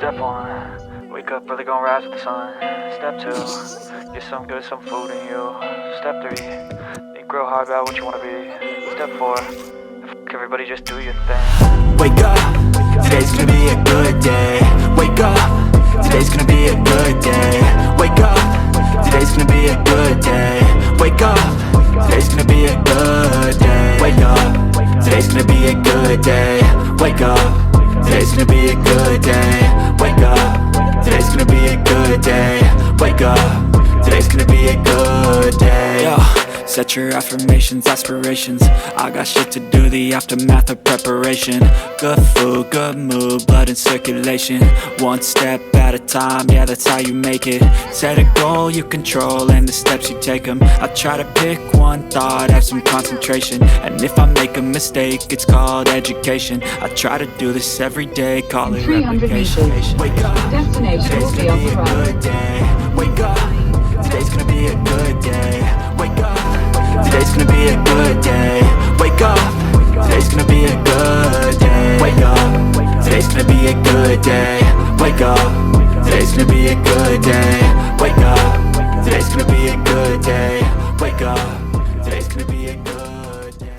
Step 1, wake up early, gonna rise with the sun. Step 2, get some good, some food in you. Step 3, think real hard about what you wanna be. Step 4, everybody just do your thing. Wake up, today's gonna be a good day. Wake up, today's gonna be a good day. Wake up, today's gonna be a good day. Wake up, today's gonna be a good day. Wake up, today's gonna be a good day. Wake up, today's gonna be a good day. Wake up, today's gonna be a good day. Wake up, today's gonna be a good day. Yo, set your affirmations, aspirations. I got shit to do, the aftermath of preparation. Good food, good mood, blood in circulation. One step at a time, yeah, that's how you make it. Set a goal you control and the steps you take them. I try to pick one thought, have some concentration. And if I make a mistake, it's called education. I try to do this every day, call it replication. Wake up, today's gonna be a good day. Wake up, today's gonna be a good day. Wake up, today's gonna be a good day. Wake up, today's gonna be a good day. Wake up, today's gonna be a good day. Wake up, today's gonna be a good day. Wake up, today's gonna be a good day. Wake up, today's gonna be a good day.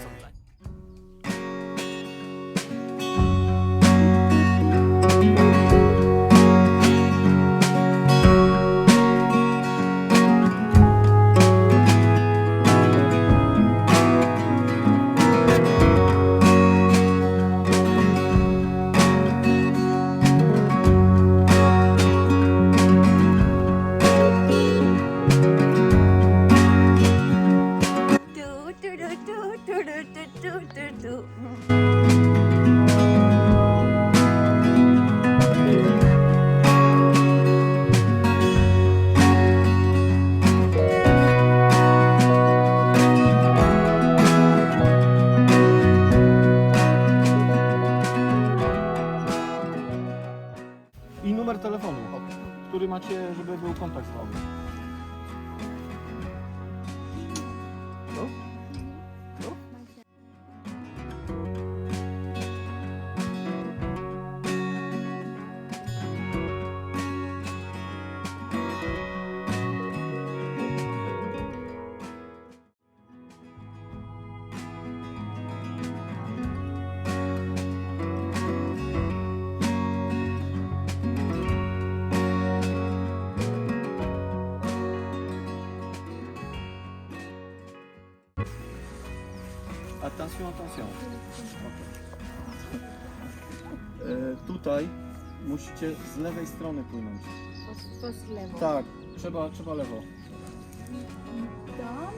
I numer telefonu, który macie, żeby był kontakt z wami. No? No? Attention, attention. Okay. Tutaj musicie z lewej strony płynąć. To z lewo. Tak, trzeba lewo. Tam?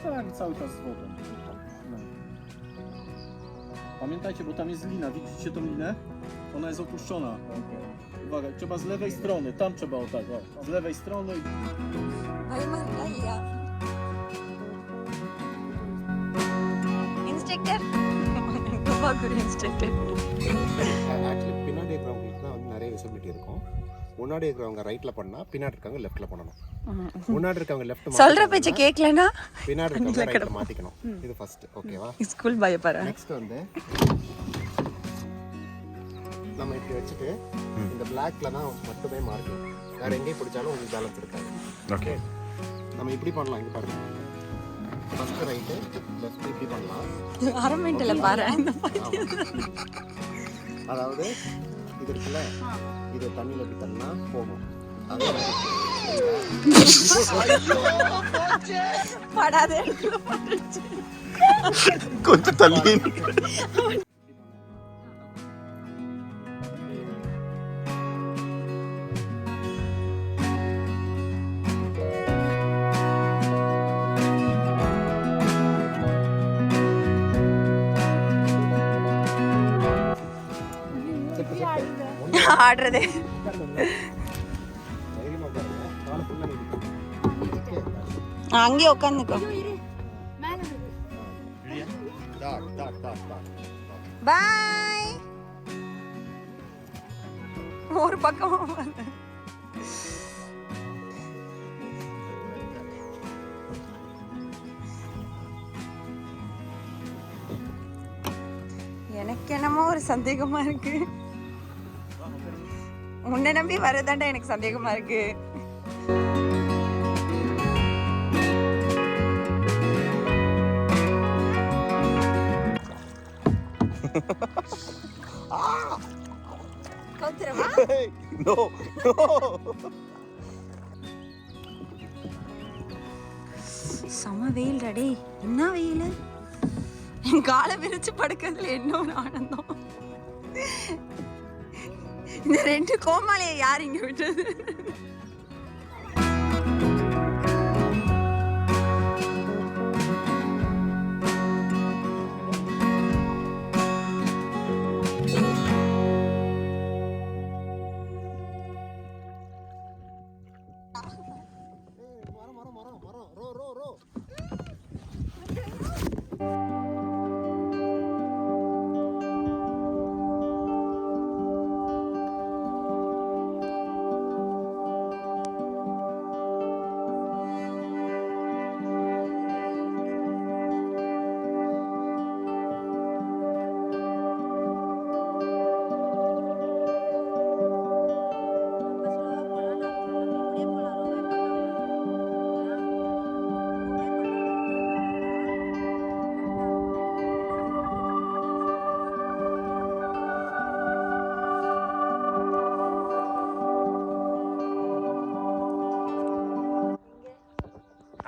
Tak, cały czas z wodą. No. Pamiętajcie, bo tam jest lina. Widzicie tą linę? Ona jest opuszczona. Uwaga, trzeba z lewej strony. Tam trzeba o tak. O. Z lewej strony. Instructor. Good instructor. Actually பின்னாடி இருக்கிறவங்களுக்கு தான் வந்து நிறைய visibility இருக்கும். முன்னாடி இருக்கிறவங்க ரைட்ல பண்ணா பின்னாடி இருக்கவங்க லெஃப்ட்ல பண்ணணும். முன்னாடி இருக்கவங்க லெஃப்ட் சொல்ற பேச்ச கேட்கலனா பின்னாடி இருக்கவங்க ரைட்ல மாத்திக்கணும். இது ஃபர்ஸ்ட், ஓகேவா? ஸ்கூல் பயப்பற. நெக்ஸ்ட் வந்து நம்ம இப்படி வச்சுட்டு இந்த பிளாக்ல தான் மட்டுமே மார்க்கிங். வேற எங்கேயும் பிடிச்சாலும் உங்களுக்கு பேலன்ஸ் இருக்காது. ஓகே, நம்ம இப்படி பண்ணலாம். இங்க பாருங்க, ஃபர்ஸ்ட் ரைட் லெஃப்ட் இப்படி பண்ணலாம். அரமெண்டல பாரு. அதாவது இது இருக்குல்ல, இது தண்ணியில் இப்படி தண்ணா போகும். படாதே கொஞ்சம் தள்ளி ஆடுறதே. அங்கேயே உட்காந்துக்கோ. பாய். ஒரு பக்கமா வந்து எனக்கு என்னமோ ஒரு சந்தேகமா இருக்கு. உன்னை நம்பி வரதாண்டா எனக்கு சந்தேகமா இருக்கு. கவுத்துறவா? No no. செம வெயில் டே. என்ன வெயில்? என் காலை விரிச்சு படுக்கிறதுல என்ன ஒரு ஆனந்தம். இந்த 2 கோமாளியை யார் இங்க விட்டது? மரம் ரோ ரோ ரோ.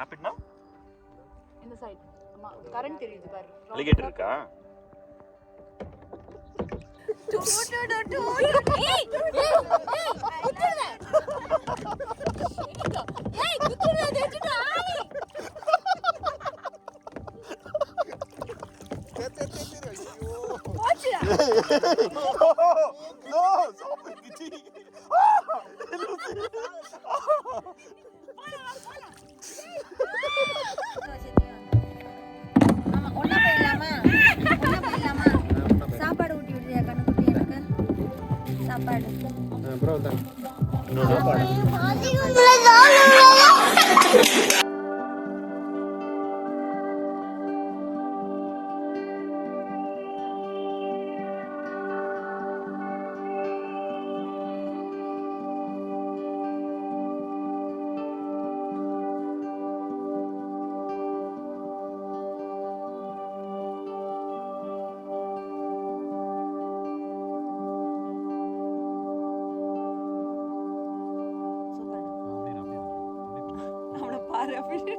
ஆப்பிட்னா இந்த சைடு ஆமா கரண்ட் தெரியுது பாரு. அலிகேட்டர் இருக்கா? சாப்பாடு ஊட்டி விடுறியா கண்ணுக்குட்டி எனக்கு? சாப்பாடு ப்ரோ தான். அவனை பாரு அப்படி.